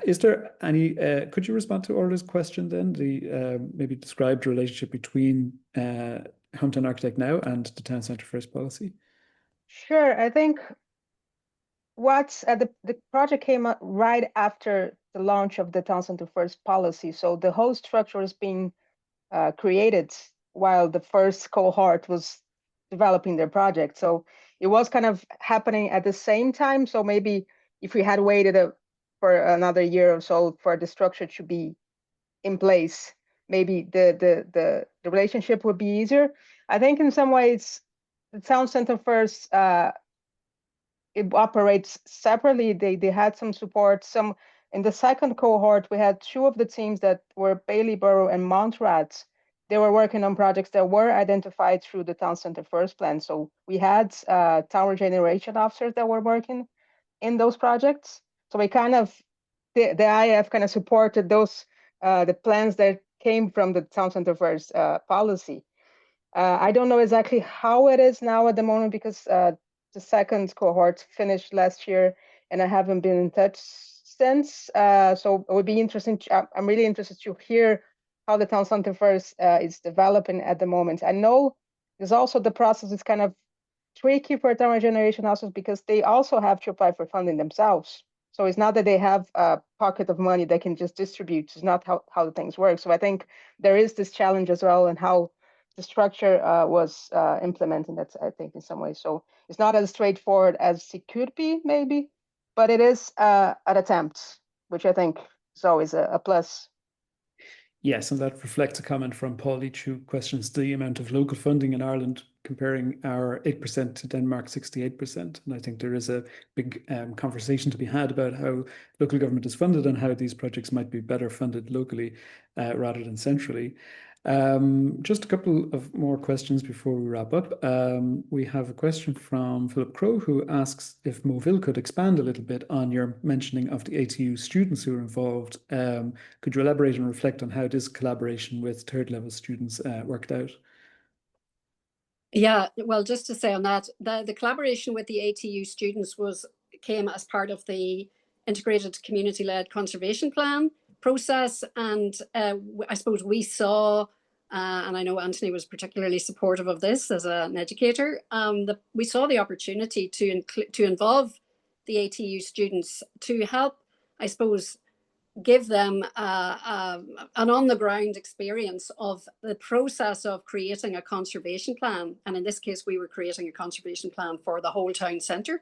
is there any? Could you respond to Orla's question then? The maybe describe the relationship between hometown architect now and the Town Centre First policy. Sure. I think the project came up right after the launch of the Town Centre First policy. So the whole structure is being created while the first cohort was developing their project. So it was kind of happening at the same time. So maybe if we had waited for another year or so for the structure to be in place, maybe the relationship would be easier. I think in some ways, the Town Center First, it operates separately. They had some support. In the second cohort, we had 2 of the teams that were Bailey Borough and Montserrat. They were working on projects that were identified through the Town Center First plan. So we had town regeneration officers that were working in those projects. So we kind of, the IF kind of supported those, the plans that came from the Town Center First policy. I don't know exactly how it is now at the moment because the second cohort finished last year and I haven't been in touch since. So it would be interesting. I'm really interested to hear how the Town Center First is developing at the moment. I know there's also the process is kind of tricky for town regeneration officers because they also have to apply for funding themselves. So it's not that they have a pocket of money they can just distribute. It's not how things work. So I think there is this challenge as well and how the structure was implemented, that's, I think, in some ways. So it's not as straightforward as it could be, maybe, but it is an attempt, which I think is always a plus. Yes, and that reflects a comment from Paul Leach, who questions the amount of local funding in Ireland, comparing our 8% to Denmark's 68%. And I think there is a big conversation to be had about how local government is funded and how these projects might be better funded locally rather than centrally. Just a couple of more questions before we wrap up. We have a question from Philip Crow, who asks if Moville could expand a little bit on your mentioning of the ATU students who are involved. Could you elaborate and reflect on how this collaboration with third level students worked out? Yeah, well, just to say on that, the collaboration with the ATU students came as part of the integrated community-led conservation plan process. And I suppose we saw, and I know Anthony was particularly supportive of this as an educator, we saw the opportunity to involve the ATU students to help, I suppose, give them an on-the-ground experience of the process of creating a conservation plan. And in this case, we were creating a conservation plan for the whole town centre,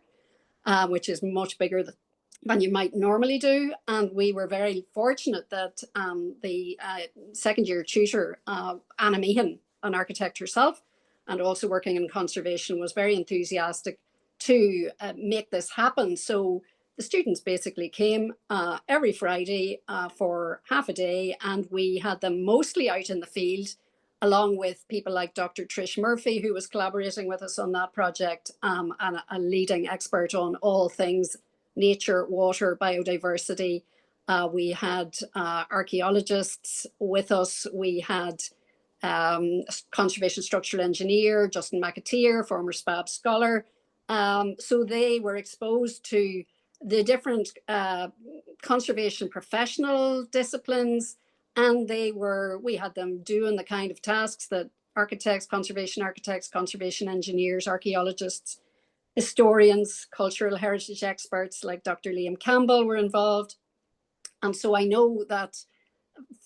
which is much bigger than you might normally do. And we were very fortunate that the second year tutor, Anna Meehan, an architect herself, and also working in conservation, was very enthusiastic to make this happen. So the students basically came every Friday for half a day, and we had them mostly out in the field, along with people like Dr. Trish Murphy, who was collaborating with us on that project, and a leading expert on all things nature, water, biodiversity. We had archaeologists with us. We had conservation structural engineer, Justin McAteer, former SPAB scholar. So they were exposed to the different conservation professional disciplines, and we had them doing the kind of tasks that architects, conservation engineers, archaeologists, historians, cultural heritage experts like Dr. Liam Campbell were involved. And so I know that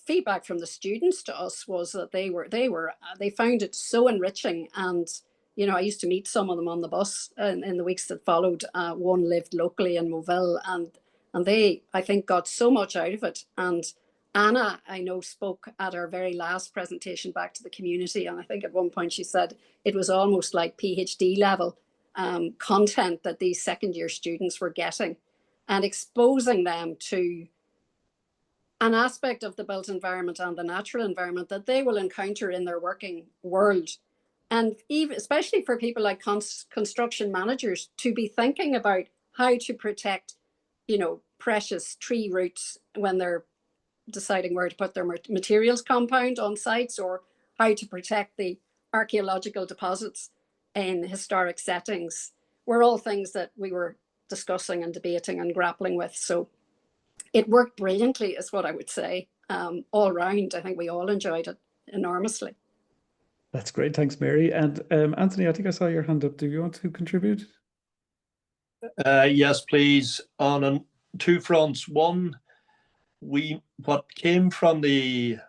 feedback from the students to us was that they found it so enriching. And you know, I used to meet some of them on the bus in the weeks that followed. One lived locally in Moville, and they, I think, got so much out of it. And Anna, I know, spoke at our very last presentation back to the community, and I think at one point she said it was almost like PhD level content that these second year students were getting, and exposing them to an aspect of the built environment and the natural environment that they will encounter in their working world. And even, especially for people like construction managers, to be thinking about how to protect, you know, precious tree roots when they're deciding where to put their materials compound on sites, or how to protect the archaeological deposits in historic settings, were all things that we were discussing and debating and grappling with. So it worked brilliantly, is what I would say. All round, I think we all enjoyed it enormously. That's great. Thanks, Mary. And Anthony, I think I saw your hand up. Do you want to contribute? Yes, please. On two fronts. One, what came from the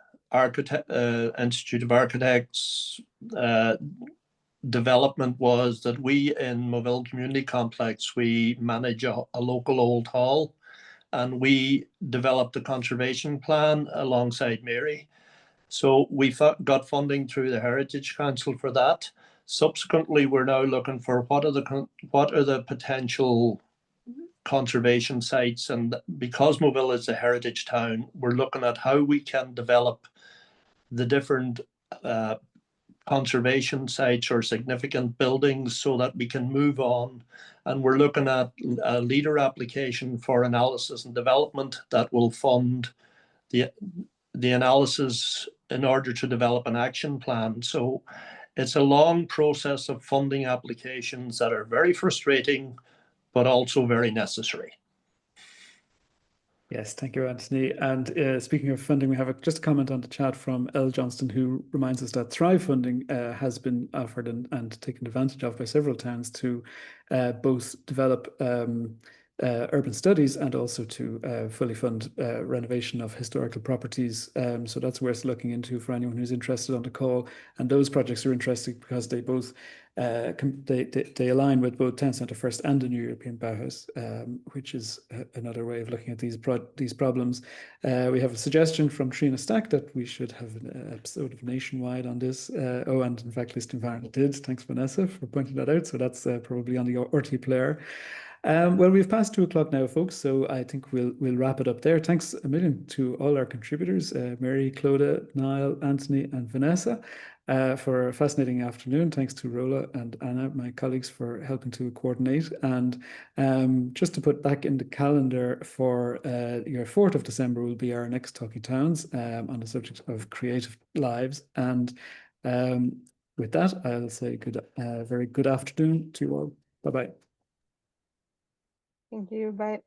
Institute of Architects development was that we in Moville Community Complex, we manage a local old hall, and we developed a conservation plan alongside Mary. So we got funding through the Heritage Council for that. Subsequently, we're now looking for what are the potential conservation sites, and because Moville is a heritage town, we're looking at how we can develop the different conservation sites or significant buildings so that we can move on. And we're looking at a leader application for analysis and development that will fund the analysis in order to develop an action plan. So it's a long process of funding applications that are very frustrating, but also very necessary. Yes, thank you, Anthony. And speaking of funding, we have just a comment on the chat from L. Johnston, who reminds us that Thrive funding has been offered and taken advantage of by several towns to both develop urban studies and also to fully fund renovation of historical properties. So that's worth looking into for anyone who's interested on the call. And those projects are interesting because they both they align with both Town Centre First and the New European Bauhaus, which is another way of looking at these problems. We have a suggestion from Trina Stack that we should have an episode of Nationwide on this. And in fact, Listing Environment did. Thanks, Vanessa, for pointing that out. So that's probably on the RT player. Well, we've passed 2 o'clock now, folks, so I think we'll wrap it up there. Thanks a million to all our contributors, Mary, Clodagh, Niall, Anthony, and Vanessa, for a fascinating afternoon. Thanks to Rola and Anna, my colleagues, for helping to coordinate. And just to put back in the calendar for your 4th of December will be our next Talking Towns on the subject of creative lives. And with that, I'll say very good afternoon to you all. Bye-bye. Thank you. Bye.